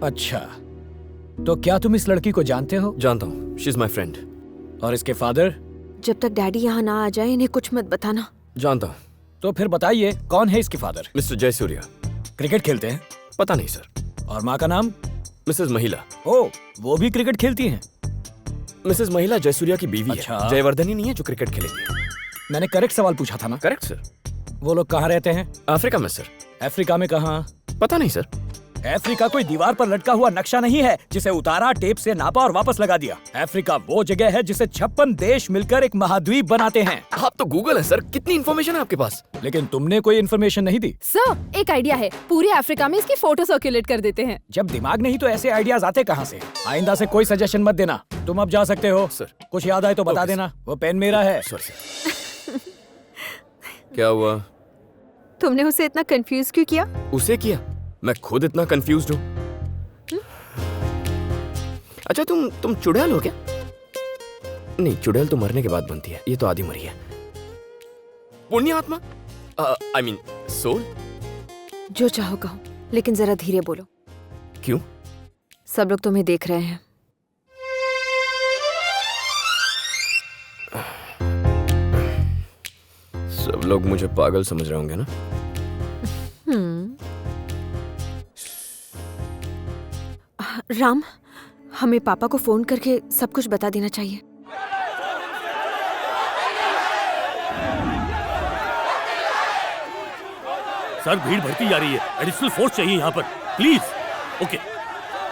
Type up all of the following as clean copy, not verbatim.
अच्छा, तो क्या तुम इस लड़की को जानते हो? जानता हूँ, शी इज माई फ्रेंड। और इसके फादर? जब तक डैडी यहाँ ना आ जाए इन्हें कुछ मत बताना। जानता हूँ। तो फिर बताइए, कौन है इसके फादर? मिस्टर जयसूर्या। क्रिकेट खेलते हैं? पता नहीं सर। और माँ का नाम? मिसेस महिला। ओ, वो भी क्रिकेट खेलती हैं? मिसेस महिला जयसूर्या की बीवी अच्छा। है। जयवर्धनी नहीं है जो क्रिकेट खेलेगी। मैंने करेक्ट सवाल पूछा था ना? Correct sir. वो लोग कहाँ रहते हैं? अफ्रीका में सर। अफ्रीका में कहाँ? पता नहीं सर। अफ्रीका कोई दीवार पर लटका हुआ नक्शा नहीं है जिसे उतारा, टेप से नापा और वापस लगा दिया। अफ्रीका वो जगह है जिसे 56 देश मिलकर एक महाद्वीप बनाते हैं। आप तो गूगल है सर, कितनी इन्फॉर्मेशन है आपके पास। लेकिन तुमने कोई इन्फॉर्मेशन नहीं दी। सर, एक आइडिया है, पूरे अफ्रीका में इसकी फोटो सर्कुलेट कर देते हैं। जब दिमाग नहीं तो ऐसे आइडियाज आते कहाँ से? आइंदा से कोई सजेशन मत देना। तुम अब जा सकते हो सर। कुछ याद आए तो बता ओके, देना। वो पेन मेरा है। सॉरी। क्या हुआ? तुमने उसे इतना कंफ्यूज क्यों किया? उसे किया? मैं खुद इतना कंफ्यूज्ड हूँ। अच्छा, तुम चुड़ैल हो क्या? नहीं, चुड़ैल तो मरने के बाद बनती है, ये तो आधी मरी है। पुण्य आत्मा? I mean soul? जो चाहो कहो, लेकिन जरा धीरे बोलो। क्यों? सब लोग तुम्हें देख रहे हैं। सब लोग मुझे पागल समझ रहे होंगे ना? राम, हमें पापा को फोन करके सब कुछ बता देना चाहिए। सर, भीड़ बढ़ती जा रही है, एडिशनल फोर्स चाहिए यहाँ पर, please. Okay.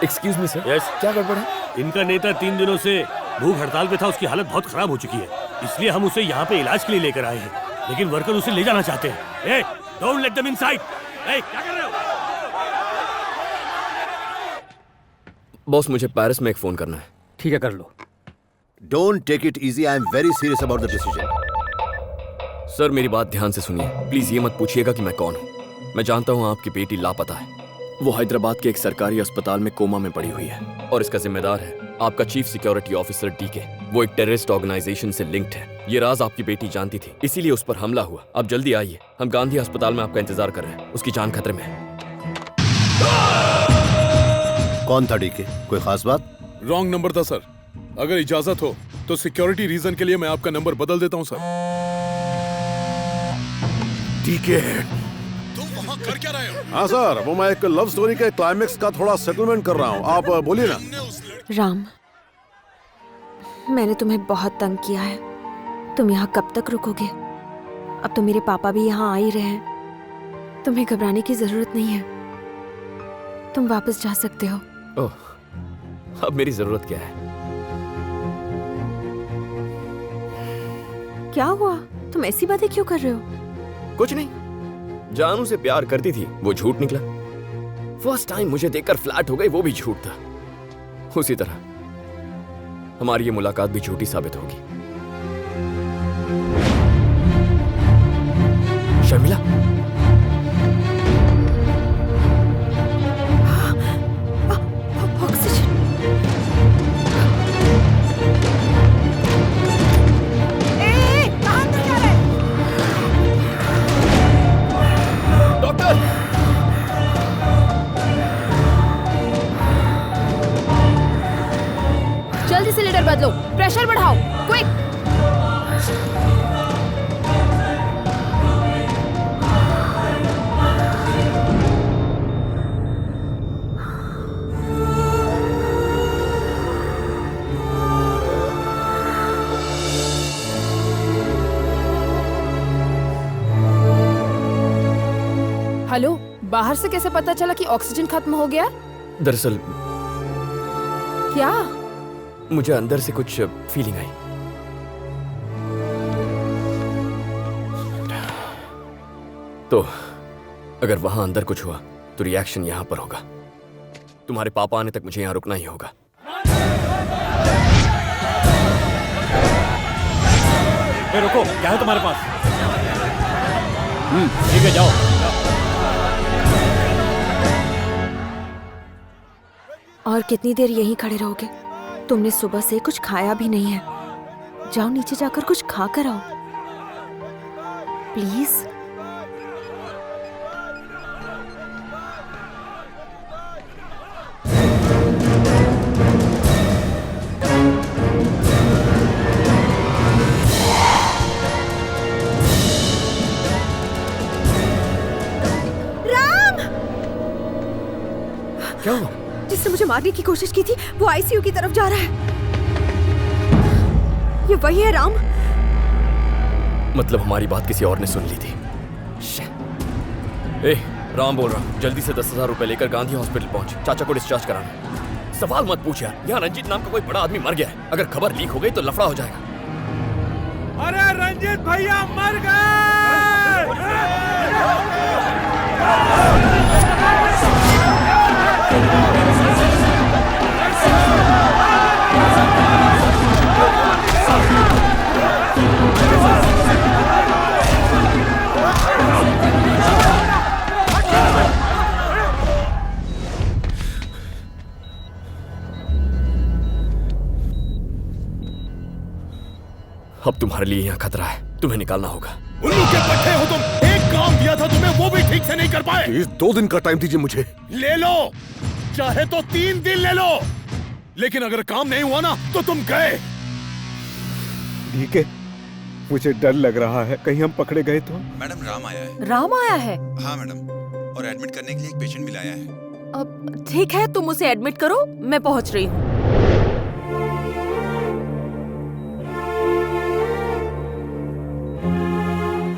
Excuse me sir. Yes. क्या गड़बड़ है? इनका नेता 3 दिनों से भूख हड़ताल पे था, उसकी हालत बहुत खराब हो चुकी है, इसलिए हम उसे यहाँ पे इलाज के लिए लेकर आए हैं, लेकिन वर्कर उसे ले जाना चाहते हैं। Don't let them inside. क्या कर रहे हो? बॉस, मुझे पेरिस में एक फोन करना है। ठीक है, कर लो। Don't take it easy. I am very serious about the decision. Sir, मेरी बात ध्यान से सुनिए। प्लीज ये मत पूछिएगा कि मैं कौन हूँ। मैं जानता हूँ आपकी बेटी लापता है। वो हैदराबाद के एक सरकारी अस्पताल में कोमा में पड़ी हुई है और इसका जिम्मेदार है आपका चीफ सिक्योरिटी ऑफिसर डीके। वो एक टेररिस्ट ऑर्गेनाइजेशन से लिंक्ड है। ये राज आपकी बेटी जानती थी, इसीलिए उस पर हमला हुआ। आप जल्दी आइए, हम गांधी अस्पताल में आपका इंतजार कर रहे हैं। उसकी जान खतरे में है। कौन था डीके? कोई खास बात? रॉन्ग नंबर था सर। अगर इजाजत हो तो सिक्योरिटी रीजन के लिए मैं आपका नंबर बदल देता हूँ सर। डीके। तुम वहाँ कर क्या रहे हो? हाँ सर, वो मैं एक लव स्टोरी के क्लाइमेक्स का थोड़ा सेटलमेंट कर रहा हूँ। आप बोलिए ना। राम, मैंने तुम्हें बहुत तंग किया है। तुम यहाँ कब तक रुकोगे? अब तो मेरे पापा भी यहाँ आ ही रहे हैं। तुम्हें घबराने की जरूरत नहीं है, तुम वापस जा सकते हो। ओह, अब मेरी जरूरत क्या है? क्या हुआ? तुम ऐसी बातें क्यों कर रहे हो? कुछ नहीं। जानू से प्यार करती थी, वो झूठ निकला। फर्स्ट टाइम मुझे देखकर फ्लैट हो गई, वो भी झूठ था। उसी तरह हमारी ये मुलाकात भी झूठी साबित होगी। शर्मिला, ऑक्सीजन। डॉक्टर! जल्दी सिलेंडर बदलो, प्रेशर बढ़ाओ, क्विक। हेलो, बाहर से कैसे पता चला कि ऑक्सीजन खत्म हो गया? दरअसल क्या? मुझे अंदर से कुछ फीलिंग आई। तो अगर वहां अंदर कुछ हुआ तो रिएक्शन यहां पर होगा। तुम्हारे पापा आने तक मुझे यहां रुकना ही होगा। रुको, क्या है तुम्हारे पास? ठीक है, जाओ। और कितनी देर यहीं खड़े रहोगे? तुमने सुबह से कुछ खाया भी नहीं है। जाओ नीचे जाकर कुछ खा कर आओ प्लीज। क्या हुआ? जिसने मुझे मारने की कोशिश की थी वो आईसीयू की तरफ जा रहा है। ये वही है राम? मतलब हमारी बात किसी और ने सुन ली थी। ए, राम बोल रहा हूँ, जल्दी से 10,000 रुपए लेकर गांधी हॉस्पिटल पहुंच, चाचा को डिस्चार्ज कराना। सवाल मत पूछ यार, यहाँ रंजीत नाम का कोई बड़ा आदमी मर गया है। अगर खबर लीक हो गई तो लफड़ा हो जाएगा। अरे रंजीत भैया मर गए। अब तुम्हारे लिए यहाँ खतरा है, तुम्हें निकालना होगा। उल्लू के पट्टे हो तुम। एक काम दिया था तुम्हें, वो भी ठीक से नहीं कर पाए। प्लीज 2 दिन का टाइम दीजिए मुझे। ले लो, चाहे तो 3 दिन ले लो, लेकिन अगर काम नहीं हुआ ना तो तुम गए। ठीक है, मुझे डर लग रहा है कहीं हम पकड़े गए तो। मैडम राम आया है। राम आया है? हाँ मैडम, और एडमिट करने के लिए एक पेशेंट भी लाया है। अब ठीक है, तुम उसे एडमिट करो, मैं पहुंच रही हूँ।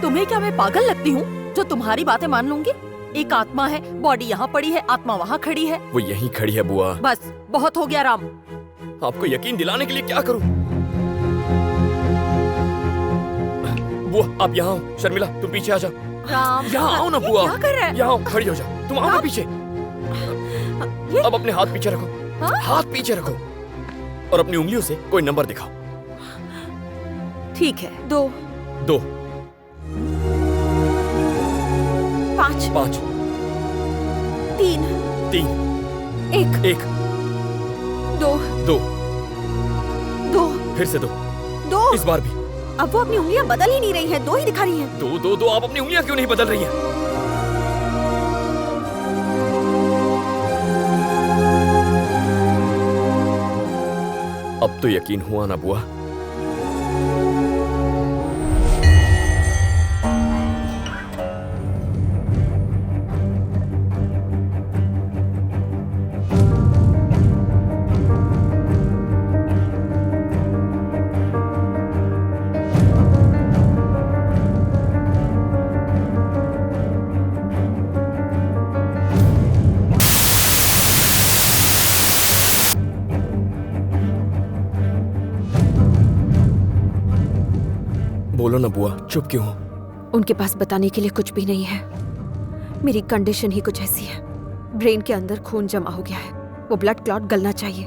तुम्हें क्या मैं पागल लगती हूँ जो तुम्हारी बातें मान लूंगी? एक आत्मा है, बॉडी यहाँ पड़ी है, आत्मा वहाँ खड़ी है। वो यहीं खड़ी है बुआ। बस बहुत हो गया राम। आपको यकीन दिलाने के लिए क्या करूं? बुआ आप यहाँ आओ। शर्मिला तुम पीछे आ जाओ। राम यहाँ आओ ना बुआ। क्या कर रहा है? यहाँ आओ, खड़ी हो जाओ। तुम आओ ना पीछे। अब अपने हाथ पीछे रखो। हाँ? हाथ पीछे रखो और अपनी उंगलियों से कोई नंबर दिखाओ। ठीक है। 2 2 5 5 3 3 1 1 2 2 2 फिर से 2 2। इस बार भी। अब वो अपनी उंगलियां बदल ही नहीं रही है, 2 ही दिखा रही है। 2 2 2 आप अपनी उंगलियां क्यों नहीं बदल रही हैं? अब तो यकीन हुआ ना बुआ? बोलो ना बुआ, चुप क्यों हो? उनके पास बताने के लिए कुछ भी नहीं है। मेरी कंडीशन ही कुछ ऐसी है। ब्रेन के अंदर खून जमा हो गया है, वो ब्लड क्लॉट गलना चाहिए।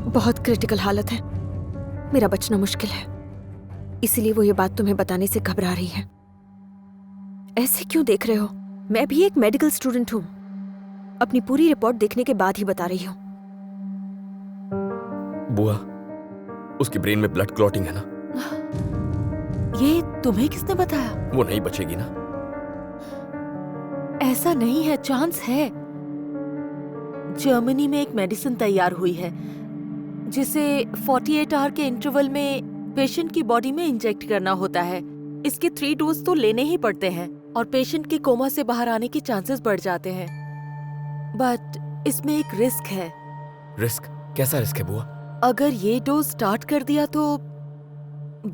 बहुत क्रिटिकल हालत है, मेरा बचना मुश्किल है। इसीलिए वो ये बात तुम्हें बताने से घबरा रही है। ऐसे क्यों देख रहे हो? मैं भी एक मेडिकल स्टूडेंट हूँ। अपनी पूरी रिपोर्ट देखने के बाद ही बता रही हूँ। बुआ, उसकी ब्रेन में ब्लड क्लॉटिंग है ना? ये तुम्हें किसने बताया? वो नहीं बचेगी ना? ऐसा नहीं है, चांस है। जर्मनी में एक मेडिसिन तैयार हुई है जिसे 48 आवर के इंटरवल में पेशेंट की बॉडी में इंजेक्ट करना होता है। इसके 3 डोज तो लेने ही पड़ते हैं और पेशेंट के कोमा से बाहर आने के चांसेस बढ़ जाते हैं। बट इसमें एक रिस्क है। रिस्क? कैसा रिस्क है बुआ? अगर ये डोज स्टार्ट कर दिया तो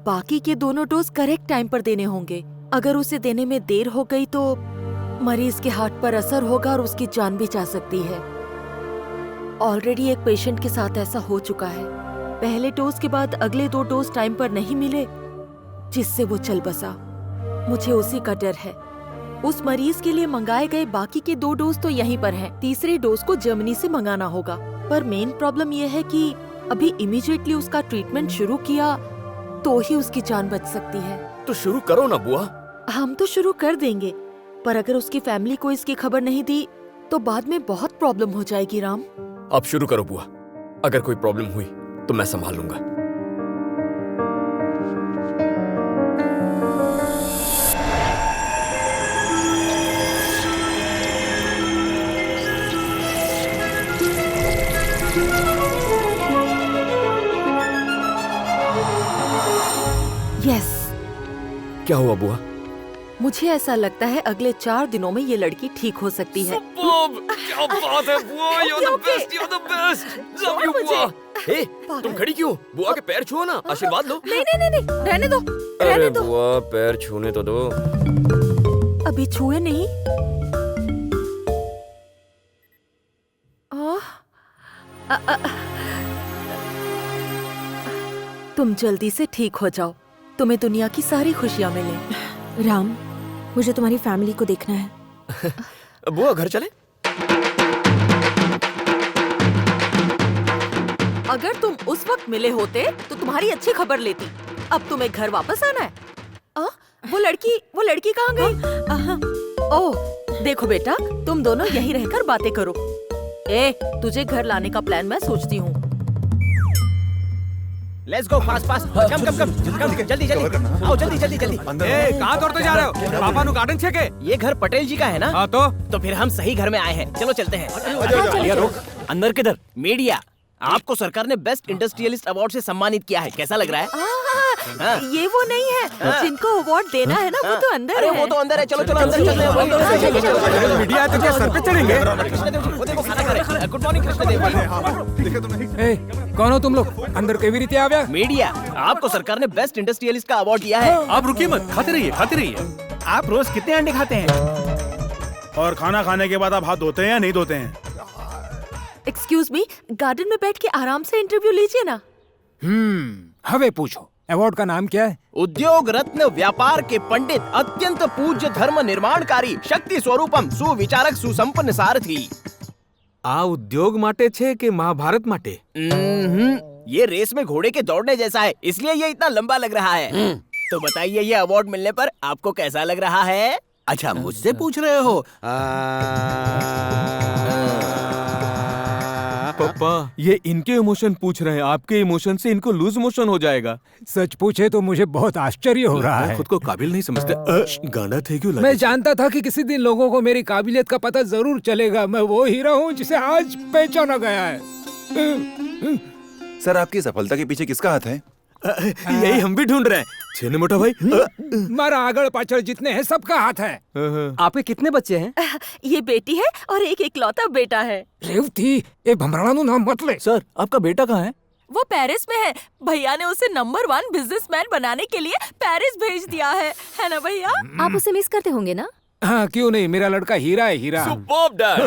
बाकी के दोनों डोज करेक्ट टाइम पर देने होंगे। अगर उसे देने में देर हो गई तो मरीज के हार्ट पर असर होगा और उसकी जान भी जा सकती है। ऑलरेडी एक पेशेंट के साथ ऐसा हो चुका है। पहले डोज के बाद अगले 2 डोज टाइम पर नहीं मिले, जिससे वो चल बसा। मुझे उसी का डर है। उस मरीज के लिए मंगाए गए बाकी के 2 डोज तो यहीं पर हैं। तीसरे डोज को जर्मनी से मंगाना होगा। पर मेन प्रॉब्लम यह है कि अभी इमीडिएटली उसका ट्रीटमेंट शुरू किया तो ही उसकी जान बच सकती है। तो शुरू करो ना बुआ। हम तो शुरू कर देंगे, पर अगर उसकी फैमिली को इसकी खबर नहीं दी तो बाद में बहुत प्रॉब्लम हो जाएगी राम। आप शुरू करो बुआ। अगर कोई प्रॉब्लम हुई तो मैं संभाल लूंगा। यस। क्या हुआ बुआ? मुझे ऐसा लगता है अगले 4 दिनों में ये लड़की ठीक हो सकती है। Superb! क्या बात है बुआ, you're the best, you're the best. Love you बुआ। हे, तुम खड़ी क्यों? बुआ के पैर छुओ ना, आशीर्वाद लो। नहीं नहीं नहीं नहीं, रहने दो, रहने अरे दो। बुआ पैर छूने तो दो। अभी छुए नहीं। तुम जल्दी से ठीक हो जाओ, तुम्हें दुनिया की सारी खुशियाँ मिले। राम, मुझे तुम्हारी फैमिली को देखना है। बुआ घर चले? अगर तुम उस वक्त मिले होते तो तुम्हारी अच्छी खबर लेती। अब तुम्हें घर वापस आना है। वो लड़की कहाँ गई? ओह, देखो बेटा, तुम दोनों यहीं रहकर बातें करो। तुझे घर लाने का प्लान मैं सोचती हूँ। Let's go fast fast. कम जल्दी आओ जल्दी। कहाँ दौड़ते जा रहे हो? पापा नु गार्डन छे के? ये घर पटेल जी का है ना? हाँ तो फिर हम सही घर में आए हैं। चलो चलते हैं। अंदर किधर? मीडिया। आपको सरकार ने बेस्ट इंडस्ट्रियलिस्ट अवार्ड से सम्मानित किया है। कैसा लग रहा है? ये वो नहीं है जिनको अवार्ड देना है ना, वो तो अंदर है। अरे वो तो अंदर है। चलो अंदर चलते हैं। मीडिया तो क्या सर पे चढ़ेंगे? Good morning Krishnadeva. कौन हो तुम लोग? अंदर केवी रीते आ गया? मीडिया, आपको सरकार ने बेस्ट इंडस्ट्रियलिस्ट का अवार्ड दिया है। आप रुकिए मत, खाते रहिए। आप रोज कितने अंडे खाते हैं? और खाना खाने के बाद आप हाथ धोते हैं या नहीं धोते हैं? एक्सक्यूज मी, गार्डन में बैठ के आराम से इंटरव्यू लीजिए ना। हवे पूछो, अवार्ड का नाम क्या है? उद्योग रत्न, व्यापार के पंडित, अत्यंत पूज्य धर्म निर्माणकारी, शक्ति स्वरूपम, सुविचारक, सुसंपन्न सारथी। आ उद्योग माटे छे के महाभारत माटे? ये रेस में घोड़े के दौड़ने जैसा है, इसलिए ये इतना लंबा लग रहा है। तो बताइए, ये अवार्ड मिलने पर आपको कैसा लग रहा है? अच्छा, मुझसे पूछ रहे हो? पापा, ये इनके इमोशन पूछ रहे हैं, आपके इमोशन से इनको लूज मोशन हो जाएगा। सच पूछे तो मुझे बहुत आश्चर्य हो रहा है। खुद को काबिल नहीं समझते। गाना थे क्यों? मैं जानता था कि किसी दिन लोगों को मेरी काबिलियत का पता जरूर चलेगा। मैं वो हीरा हूँ जिसे आज पहचाना गया है। सर, आपकी सफलता के पीछे किसका हाथ है? यही हम भी ढूंढ रहे हैं। छेने मोटा भाई, मारा आगड़ पाछड़ जितने हैं सबका हाथ है। आपके कितने बच्चे हैं? ये बेटी है और एक इकलौता बेटा है। रेवती, ये भमराणा नु नाम मत ले। सर, आपका बेटा कहाँ है? वो पेरिस में है। भैया ने उसे नंबर 1 बिजनेसमैन बनाने के लिए पेरिस भेज दिया है ना भैया? आप उसे मिस करते होंगे ना? हाँ, क्यों नहीं, मेरा लड़का हीरा है, हीरा। Superb, Dad.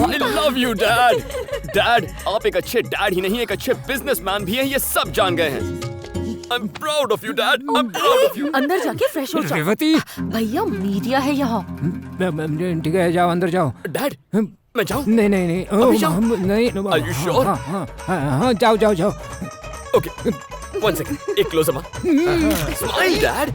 I love you, Dad. Dad, आप एक अच्छे डैड ही नहीं, एक अच्छे बिजनेसमैन भी हैं, ये सब जान गए हैं। I'm proud of you, Dad. I'm proud of you. अंदर जाके फ्रेश हो जाओ। रेवती, भैया, मीडिया है यहाँ। ठीक है, जाओ अंदर जाओ। Dad, मैं जाऊँ? नहीं। अभी जाओ? नहीं। Are you sure? हाँ, जाओ। Okay, 1 second. एक क्लोज अप। Smile, Dad.